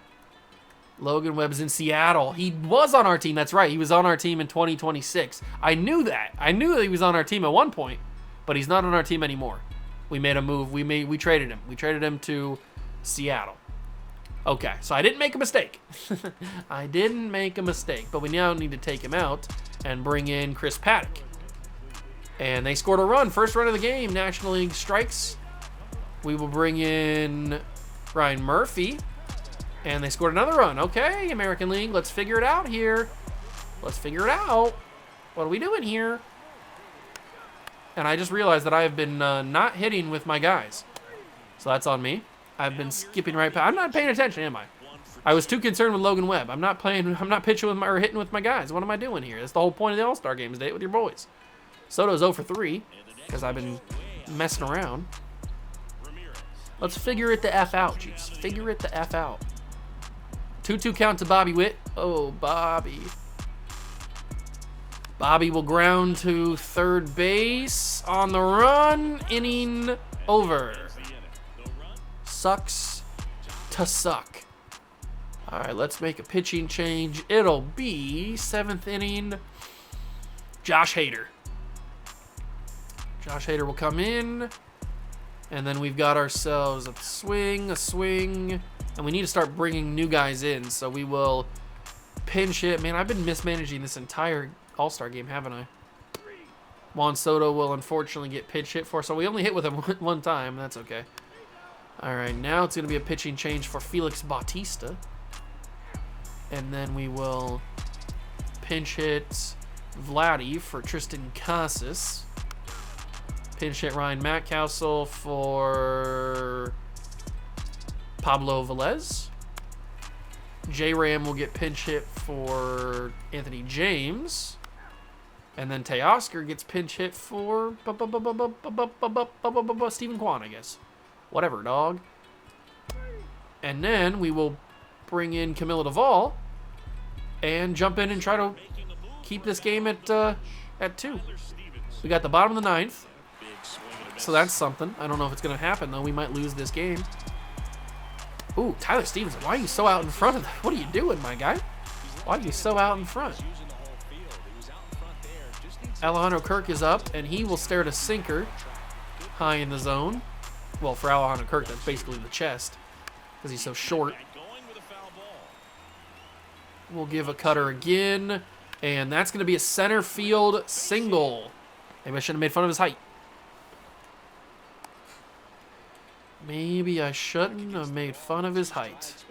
A: Logan Webb's in Seattle. He was on our team. That's right. He was on our team in 2026. I knew that. I knew that he was on our team at one point, but he's not on our team anymore. We made a move. We traded him. We traded him to Seattle. Okay, so I didn't make a mistake. I didn't make a mistake, but we now need to take him out and bring in Chris Paddock. And they scored a run. First run of the game. National League strikes. We will bring in Ryan Murphy. And they scored another run. Okay, American League, let's figure it out here. Let's figure it out. What are we doing here? And I just realized that I have been not hitting with my guys. So that's on me. I've been skipping right past. I'm not paying attention, am I? I was too concerned with Logan Webb. I'm not pitching with or hitting with my guys. What am I doing here? That's the whole point of the All-Star game, is to hit with your boys. Soto's 0 for 3 because I've been messing around. Let's figure it the F out, Juice. Figure it the F out. 2-2 count to Bobby Witt. Oh, Bobby. Bobby will ground to third base on the run. Inning over. Sucks to suck. All right, let's make a pitching change. It'll be 7th inning. Josh Hader. Josh Hader will come in. And then we've got ourselves a swing. And we need to start bringing new guys in. So we will pinch it. Man, I've been mismanaging this entire All-Star game, haven't I? Juan Soto will unfortunately get pitch hit for, so we only hit with him one time. That's okay. All right, now it's going to be a pitching change for Felix Bautista. And then we will pinch hit Vladdy for Tristan Casas. Pinch hit Ryan Mountcastle for Pablo Velez. J-Ram will get pinch hit for Anthony James. And then Teoscar gets pinch hit for Stephen Kwan, I guess. Whatever, dog. And then we will bring in Camilo Duvall and jump in and try to keep this game at 2. We got the bottom of the 9th. So that's something. I don't know if it's going to happen, though. We might lose this game. Ooh, Tyler Stevenson, why are you so out in front of that? What are you doing, my guy? Why are you so out in front? Alejandro Kirk is up, and he will stare at a sinker high in the zone. Well, for Alejandro Kirk, that's basically the chest because he's so short. We'll give a cutter again, and that's going to be a center field single. Maybe I shouldn't have made fun of his height. Maybe I shouldn't have made fun of his height.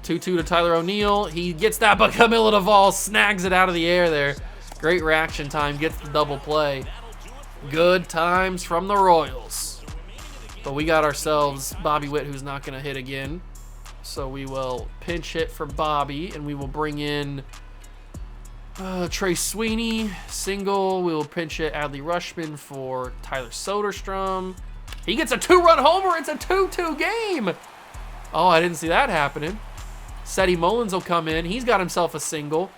A: 2-2 to Tyler O'Neill. He gets that, but Camilo Duvall snags it out of the air there. Great reaction time, gets the double play. Good times from the Royals. But we got ourselves Bobby Witt, who's not going to hit again. So we will pinch hit for Bobby, and we will bring in Trey Sweeney. Single. We will pinch hit Adley Rutschman for Tyler Soderstrom. He gets a 2-run homer. It's a 2-2 game. Oh, I didn't see that happening. Seti Mullins will come in. He's got himself a single.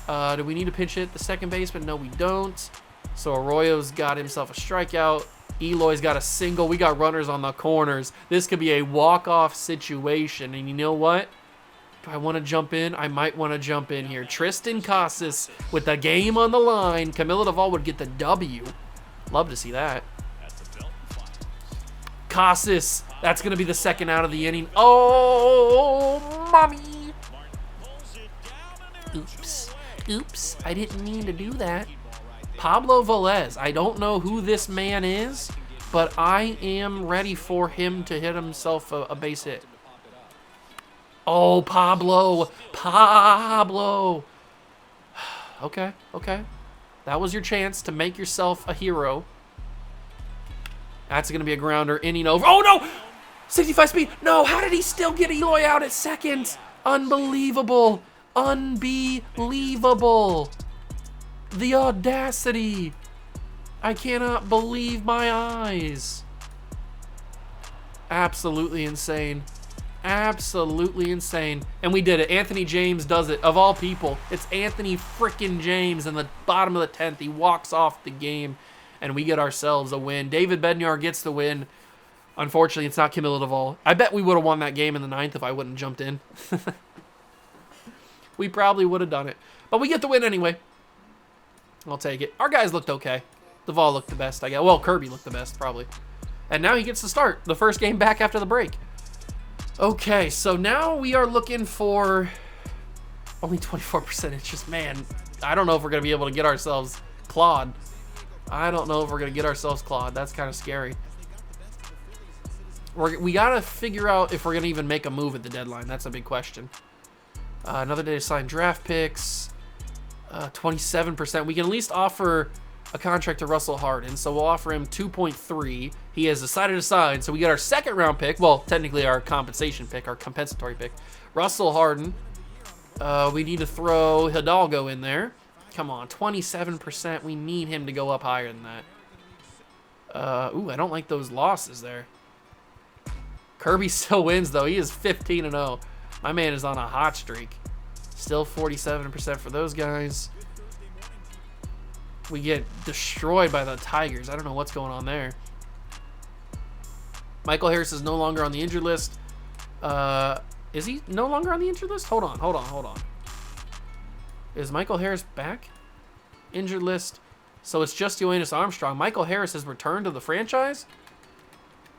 A: Do we need to pinch hit the second baseman? No, we don't. So Arroyo's got himself a strikeout. Eloy's got a single. We got runners on the corners. This could be a walk-off situation. And you know what? If I want to jump in, I might want to jump in here. Tristan Casas with the game on the line. Camilo Duvall would get the W. Love to see that. Casas. That's going to be the second out of the inning. Oh, mommy. Oops. Oops. I didn't mean to do that. Pablo Velez. I don't know who this man is, but I am ready for him to hit himself a base hit. Oh, Pablo. Pablo. Okay, okay. That was your chance to make yourself a hero. That's going to be a grounder, inning over. Oh, no! 65 speed. No, how did he still get Eloy out at second? Unbelievable. Unbelievable. The audacity. I cannot believe my eyes. Absolutely insane. Absolutely insane. And we did it. Anthony James does it. Of all people, it's Anthony frickin' James in the bottom of the 10th. He walks off the game, and we get ourselves a win. David Bednar gets the win. Unfortunately, it's not Camilo Duvall. I bet we would have won that game in the 9th if I wouldn't have jumped in. We probably would have done it. But we get the win anyway. I'll take it. Our guys looked okay. Duvall looked the best, I guess. Well, Kirby looked the best, probably. And now he gets to start the first game back after the break. Okay, so now we are looking for only 24% interest. Man, I don't know if we're going to be able to get ourselves clawed. I don't know if we're going to get ourselves clawed. That's kind of scary. We got to figure out if we're going to even make a move at the deadline. That's a big question. Another day to sign draft picks. 27%. We can at least offer a contract to Russell Harden, so we'll offer him 2.3. He has decided to sign, so we get our second round pick. Well, technically our compensation pick, our compensatory pick. Russell Harden. We need to throw Hidalgo in there. Come on, 27%. We need him to go up higher than that. Ooh, I don't like those losses there. Kirby still wins, though. He is 15-0. My man is on a hot streak. Still 47% for those guys. We get destroyed by the Tigers. I don't know what's going on there. Michael Harris is no longer on the injured list. Is he no longer on the injured list? Hold on. Is Michael Harris back? Injured list. So it's just Yoenis Armstrong. Michael Harris has returned to the franchise?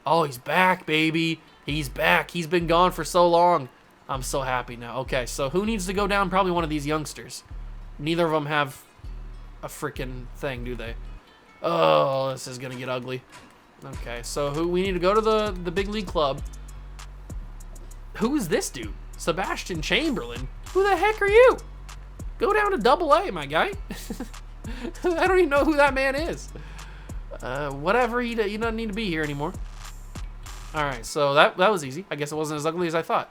A: Oh, he's back, baby. He's back. He's been gone for so long. I'm so happy now. Okay, so who needs to go down? Probably one of these youngsters. Neither of them have a freaking thing, do they? Oh, this is gonna get ugly. Okay, so we need to go to the big league club. Who is this dude? Sebastian Chamberlain? Who the heck are you? Go down to Double-A, my guy. I don't even know who that man is. Whatever, he doesn't need to be here anymore. All right, so that was easy. I guess it wasn't as ugly as I thought.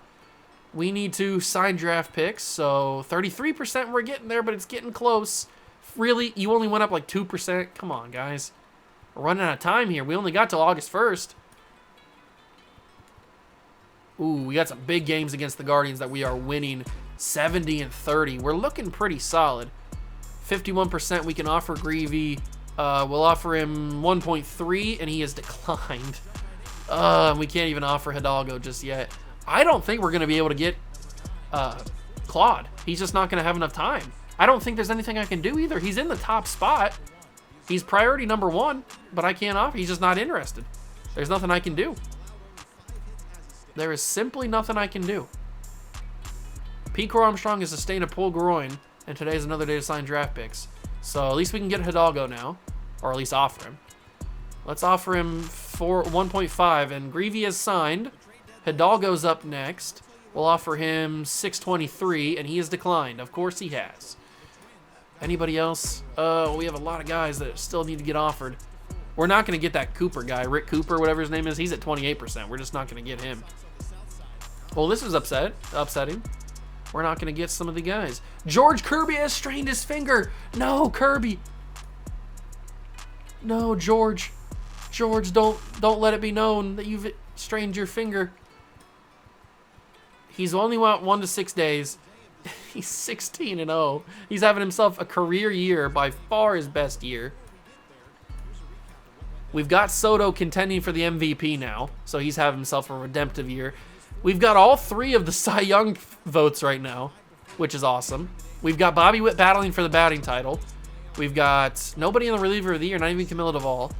A: We need to sign draft picks. So 33% we're getting there, but it's getting close. Really, you only went up like 2%? Come on, guys. We're running out of time here. We only got till August 1st. Ooh, we got some big games against the Guardians that we are winning 70-30. We're looking pretty solid. 51% we can offer Greavy. We'll offer him 1.3, and he has declined. We can't even offer Hidalgo just yet. I don't think we're going to be able to get Claude. He's just not going to have enough time. I don't think there's anything I can do either. He's in the top spot. He's priority number 1, but I can't offer. He's just not interested. There's nothing I can do. There is simply nothing I can do. P. Armstrong has sustained a pulled groin, and today's another day to sign draft picks. So at least we can get Hidalgo now, or at least offer him. Let's offer him 1.5, and Greavy is signed. Hidalgo's up next. We'll offer him 623, and he has declined. Of course he has. Anybody else? We have a lot of guys that still need to get offered. We're not going to get that Cooper guy, Rick Cooper, whatever his name is. He's at 28%. We're just not going to get him. Well, this is upsetting. We're not going to get some of the guys. George Kirby has strained his finger. No, Kirby. No, George. George, don't let it be known that you've strained your finger. He's only out 1 to 6 days. He's 16-0. He's having himself a career year, by far his best year. We've got Soto contending for the MVP now, so he's having himself a redemptive year. We've got all 3 of the Cy Young votes right now, which is awesome. We've got Bobby Witt battling for the batting title. We've got nobody in the reliever of the year, not even Camilo Duvall.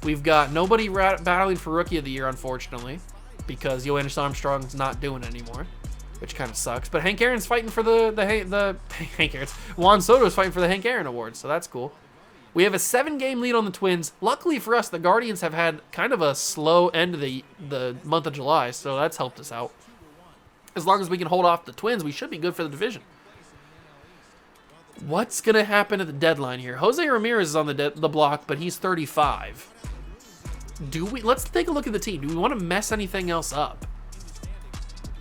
A: We've got nobody battling for rookie of the year, unfortunately, because Yoenis Armstrong's not doing it anymore, which kind of sucks. But Hank Aaron's fighting for the Hank Aaron's. Juan Soto's fighting for the Hank Aaron Award, so that's cool. We have a 7-game lead on the Twins. Luckily for us, the Guardians have had kind of a slow end of the month of July, so that's helped us out. As long as we can hold off the Twins, we should be good for the division. What's going to happen at the deadline here? Jose Ramirez is on the block, but he's 35. Let's take a look at the team. Do we want to mess anything else up?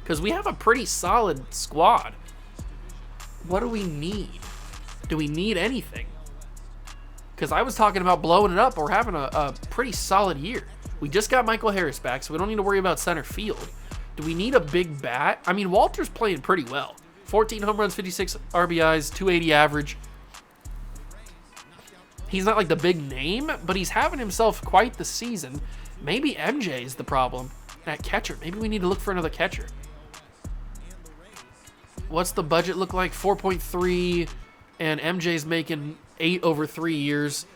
A: Because we have a pretty solid squad. What do we need? Do we need anything? Because I was talking about blowing it up. We're having a pretty solid year. We just got Michael Harris back, so we don't need to worry about center field. Do we need a big bat? I mean, Walter's playing pretty well. 14 home runs, 56 RBIs, 280 average. He's not like the big name, but he's having himself quite the season. Maybe MJ is the problem at catcher. Maybe we need to look for another catcher. What's the budget look like? 4.3, and MJ's making 8 over 3 years.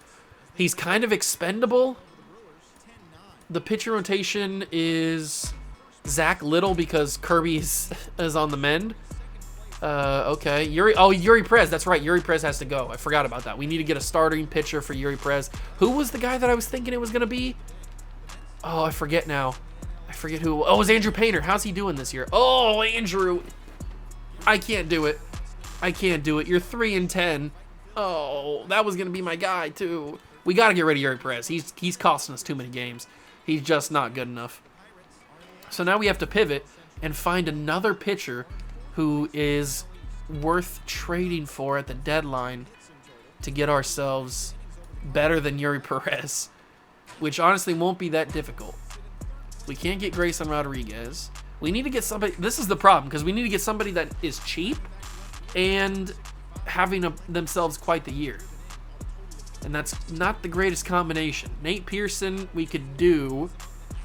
A: He's kind of expendable. The pitcher rotation is Zach Little because Kirby is on the mend. Okay. Yuri Perez. That's right. Yuri Perez has to go. I forgot about that. We need to get a starting pitcher for Yuri Perez. Who was the guy that I was thinking it was going to be? Oh, I forget now. I forget who. Oh, it was Andrew Painter. How's he doing this year? Oh, Andrew. I can't do it. I can't do it. You're 3-10. Oh, that was going to be my guy, too. We got to get rid of Yuri Perez. He's costing us too many games. He's just not good enough. So now we have to pivot and find another pitcher who is worth trading for at the deadline to get ourselves better than Yuri Perez, which honestly won't be that difficult. We can't get Grayson Rodriguez. We need to get somebody. This is the problem, because we need to get somebody that is cheap and having themselves quite the year. And that's not the greatest combination. Nate Pearson we could do,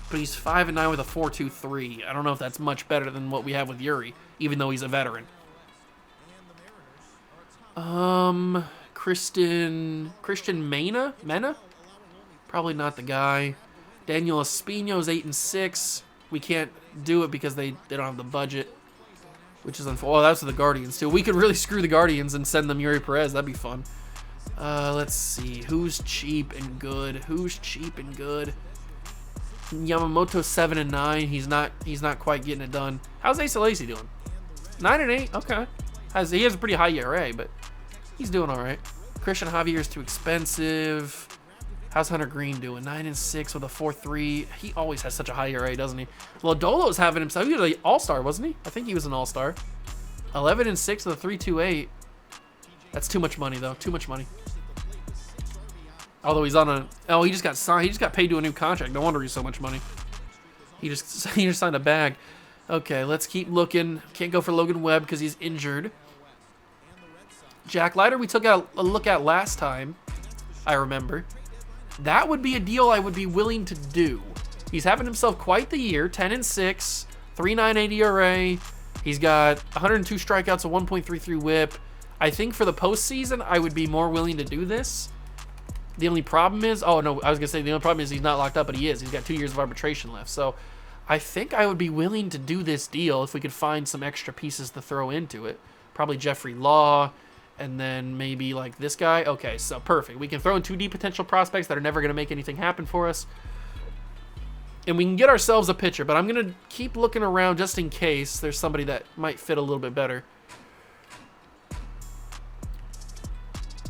A: but he's 5-9 with a 4.23. I don't know if that's much better than what we have with Yuri, even though he's a veteran. Christian Mena? Probably not the guy. Daniel Espino's 8-6. We can't do it because they don't have the budget, which is unfortunate. Oh, that's the Guardians too. We could really screw the Guardians and send them Yuri Perez. That'd be fun. Let's see. Who's cheap and good? Who's cheap and good? Yamamoto 7 and 9. He's not quite getting it done. How's Asa Lacy doing? 9 and 8. Okay. He has a pretty high ERA, but he's doing all right. Christian Javier is too expensive. How's Hunter Green doing? 9 and 6 with a 4.3. He always has such a high ERA, doesn't he? Lodolo's having himself. He was an all-star, wasn't he? I think he was an all-star. 11 and 6 with a 3.28. That's too much money, though. Too much money. Although he's on a... Oh, he just got signed. He just got paid to a new contract. No wonder he's so much money. He just signed a bag. Okay, let's keep looking. Can't go for Logan Webb because he's injured. Jack Leiter we took a look at last time, I remember. That would be a deal I would be willing to do. He's having himself quite the year. 10 and 6, 3.98 ERA. He's got 102 strikeouts, a 1.33 WHIP. I think for the postseason, I would be more willing to do this. The only problem is, oh no, I was gonna say the only problem is he's not locked up, but he is. He's got 2 years of arbitration left. So I think I would be willing to do this deal if we could find some extra pieces to throw into it. Probably Jeffrey Law, and then maybe like this guy. Okay, so perfect. We can throw in 2D potential prospects that are never gonna make anything happen for us. And we can get ourselves a pitcher, but I'm gonna keep looking around just in case there's somebody that might fit a little bit better.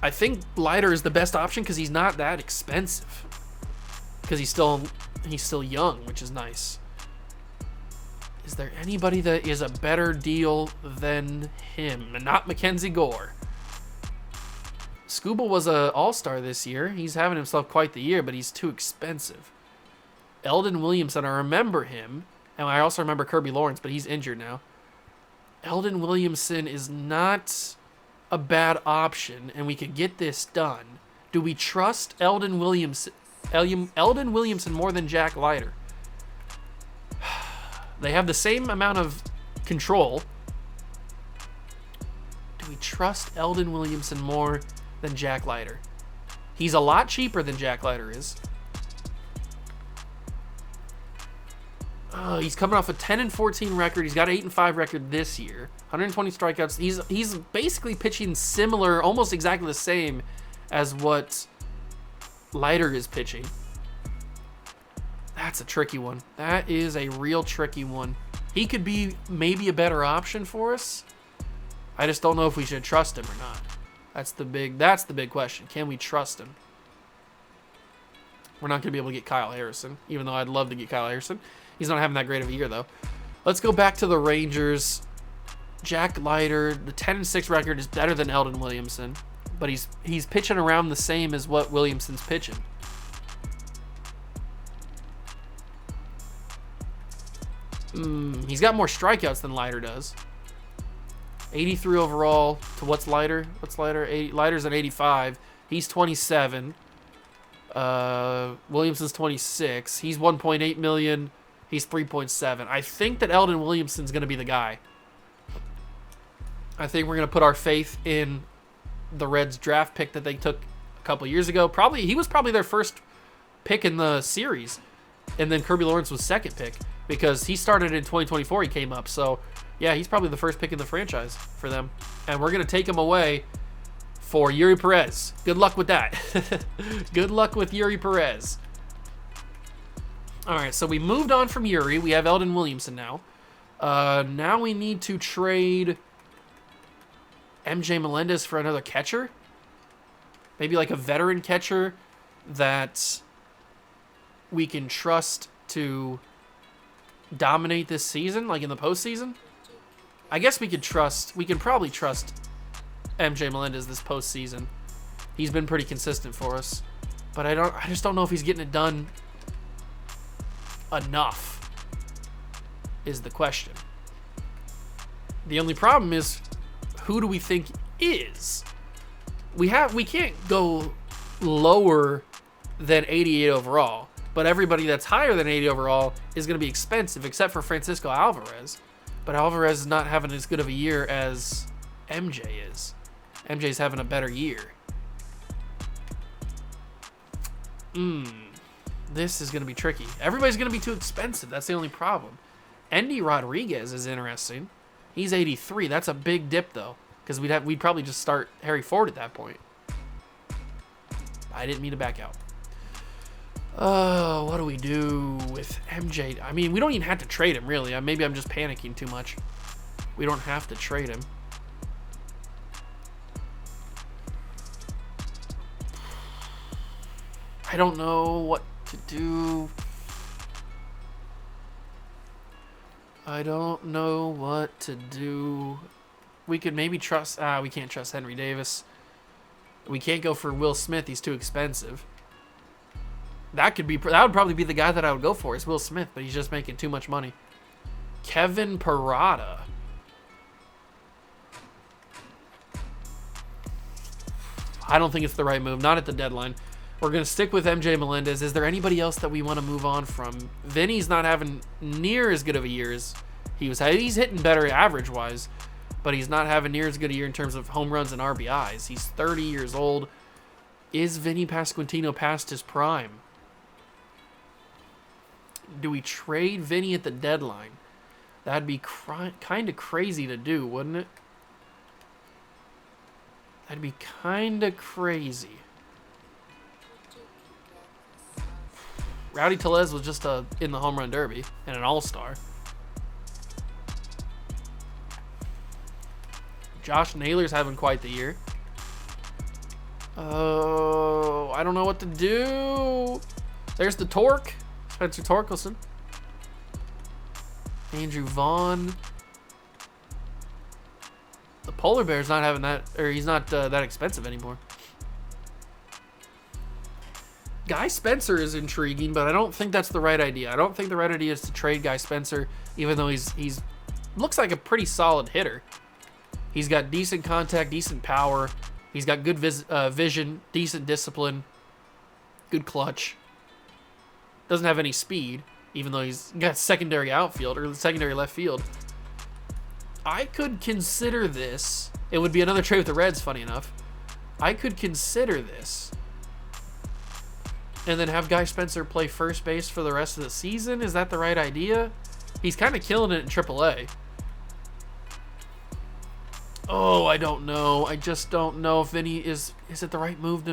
A: I think Leiter is the best option because he's not that expensive. Because he's still young, which is nice. Is there anybody that is a better deal than him? And not Mackenzie Gore. Skubal was an all-star this year. He's having himself quite the year, but he's too expensive. Eldon Williamson, I remember him. And I also remember Kirby Lawrence, but he's injured now. Eldon Williamson is not a bad option, and we could get this done. Do we trust Eldon Williamson more than Jack Leiter? They have the same amount of control. Do we trust Eldon Williamson more than Jack Leiter? He's a lot cheaper than Jack Leiter is. He's coming off a 10 and 14 record. He's got an 8 and 5 record this year. 120 strikeouts. He's basically pitching similar, almost exactly the same as what Leiter is pitching. That's a tricky one. That is a real tricky one. He could be maybe a better option for us. I just don't know if we should trust him or not. That's the big question. Can we trust him? We're not going to be able to get Kyle Harrison, even though I'd love to get Kyle Harrison. He's not having that great of a year, though. Let's go back to the Rangers. Jack Leiter, the 10 and 6 record is better than Eldon Williamson, but he's pitching around the same as what Williamson's pitching. He's got more strikeouts than Leiter does. 83 overall to what's Leiter? What's Leiter? Leiter's at 85. He's 27. Williamson's 26. He's 1.8 million. He's 3.7. I think that Eldon Williamson's going to be the guy. I think we're going to put our faith in the Reds draft pick that they took a couple years ago. He was probably their first pick in the series. And then Kirby Lawrence was second pick because he started in 2024. He came up. So, yeah, he's probably the first pick in the franchise for them. And we're going to take him away for Yuri Perez. Good luck with that. Good luck with Yuri Perez. All right, so we moved on from Yuri. We have Eldon Williamson now. Now we need to trade MJ Melendez for another catcher. Maybe like a veteran catcher that we can trust to dominate this season, like in the postseason. I guess we can probably trust MJ Melendez this postseason. He's been pretty consistent for us, but I just don't know if he's getting it done enough is the question. The only problem is, who do we think is? We can't go lower than 88 overall, but everybody that's higher than 80 overall is going to be expensive, except for Francisco Alvarez. But Alvarez is not having as good of a year as MJ is. MJ's having a better year. This is going to be tricky. Everybody's going to be too expensive. That's the only problem. Endy Rodriguez is interesting. He's 83. That's a big dip, though, because we'd probably just start Harry Ford at that point. I didn't mean to back out. Oh, what do we do with MJ? I mean, we don't even have to trade him, really. Maybe I'm just panicking too much. We don't have to trade him. I don't know what to do. I don't know what to do. We could maybe trust... we can't trust Henry Davis. We can't go for Will Smith. He's too expensive. That would probably be the guy that I would go for, is Will Smith, but he's just making too much money. Kevin Parada. I don't think it's the right move. Not at the deadline. We're going to stick with MJ Melendez. Is there anybody else that we want to move on from? Vinny's not having near as good of a year as he was. He's hitting better average-wise, but he's not having near as good a year in terms of home runs and RBIs. He's 30 years old. Is Vinny Pasquantino past his prime? Do we trade Vinny at the deadline? That'd be kind of crazy to do, wouldn't it? That'd be kind of crazy. Rowdy Tellez was just in the home run derby and an all-star. Josh Naylor's having quite the year. Oh, I don't know what to do. There's the Torque. Spencer Torkelson. Andrew Vaughn. The Polar Bear's not having that, or he's not that expensive anymore. Guy Spencer is intriguing, but I don't think that's the right idea. I don't think the right idea is to trade Guy Spencer, even though he's looks like a pretty solid hitter. He's got decent contact, decent power. He's got good vision, decent discipline, good clutch. Doesn't have any speed, even though he's got secondary outfield or secondary left field. I could consider this. It would be another trade with the Reds, funny enough. I could consider this. And then have Guy Spencer play first base for the rest of the season. Is that the right idea? He's kind of killing it in AAA. Oh, I don't know. I just don't know if Vinny is it the right move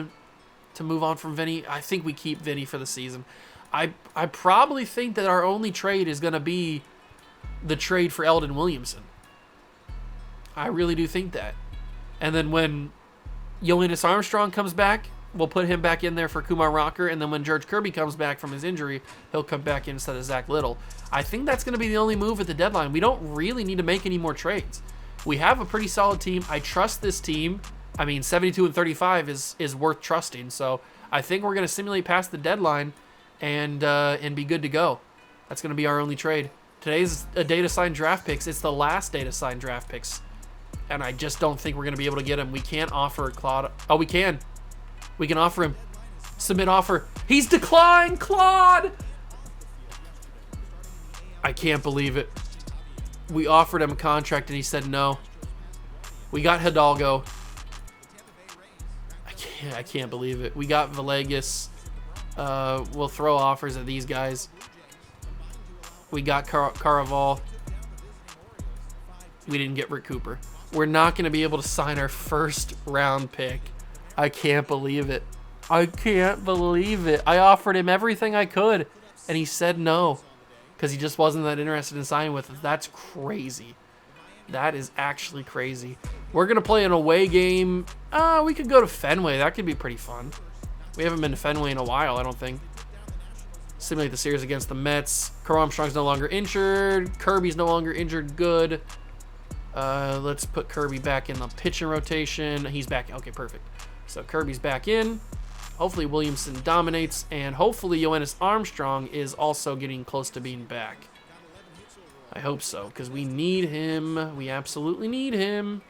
A: to move on from Vinny? I think we keep Vinny for the season. I probably think that our only trade is going to be the trade for Eldon Williamson. I really do think that. And then when Yoenis Armstrong comes back, we'll put him back in there for Kumar Rocker. And then when George Kirby comes back from his injury, he'll come back in instead of Zach Little. I think that's going to be the only move at the deadline. We don't really need to make any more trades. We have a pretty solid team. I trust this team. I mean, 72-35 is worth trusting. So I think we're going to simulate past the deadline and be good to go. That's going to be our only trade. Today's a day to sign draft picks. It's the last day to sign draft picks. And I just don't think we're going to be able to get him. We can't offer Claude. Oh, we can. We can offer him. Submit offer. He's declined, Claude! I can't believe it. We offered him a contract and he said no. We got Hidalgo. I can't believe it. We got Villegas. We'll throw offers at these guys. We got Caraval. We didn't get Rick Cooper. We're not going to be able to sign our first round pick. I can't believe it. I can't believe it. I offered him everything I could, and he said no because he just wasn't that interested in signing with us. That's crazy. That is actually crazy. We're going to play an away game. We could go to Fenway. That could be pretty fun. We haven't been to Fenway in a while, I don't think. Simulate the series against the Mets. Carl Armstrong's no longer injured. Kirby's no longer injured. Good. Let's put Kirby back in the pitching rotation. He's back. Okay, perfect. So Kirby's back in. Hopefully Williamson dominates, and hopefully Yoenis Armstrong is also getting close to being back. I hope so, because we need him. We absolutely need him.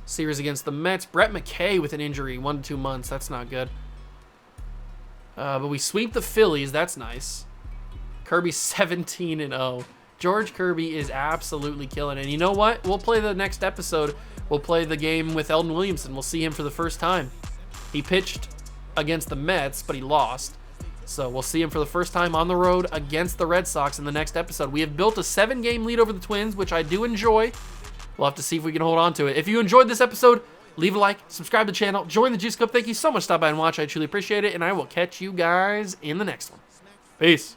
A: Series against the Mets. Brett McKay with an injury, 1 to 2 months. That's not good. But we sweep the Phillies. That's nice. Kirby's 17-0. George Kirby is absolutely killing it. And you know what? We'll play the next episode. We'll play the game with Eldon Williamson. We'll see him for the first time. He pitched against the Mets, but he lost. So we'll see him for the first time on the road against the Red Sox in the next episode. We have built a 7-game lead over the Twins, which I do enjoy. We'll have to see if we can hold on to it. If you enjoyed this episode, leave a like, subscribe to the channel, join the Juice Club. Thank you so much for stopping by and watch. I truly appreciate it, and I will catch you guys in the next one. Peace.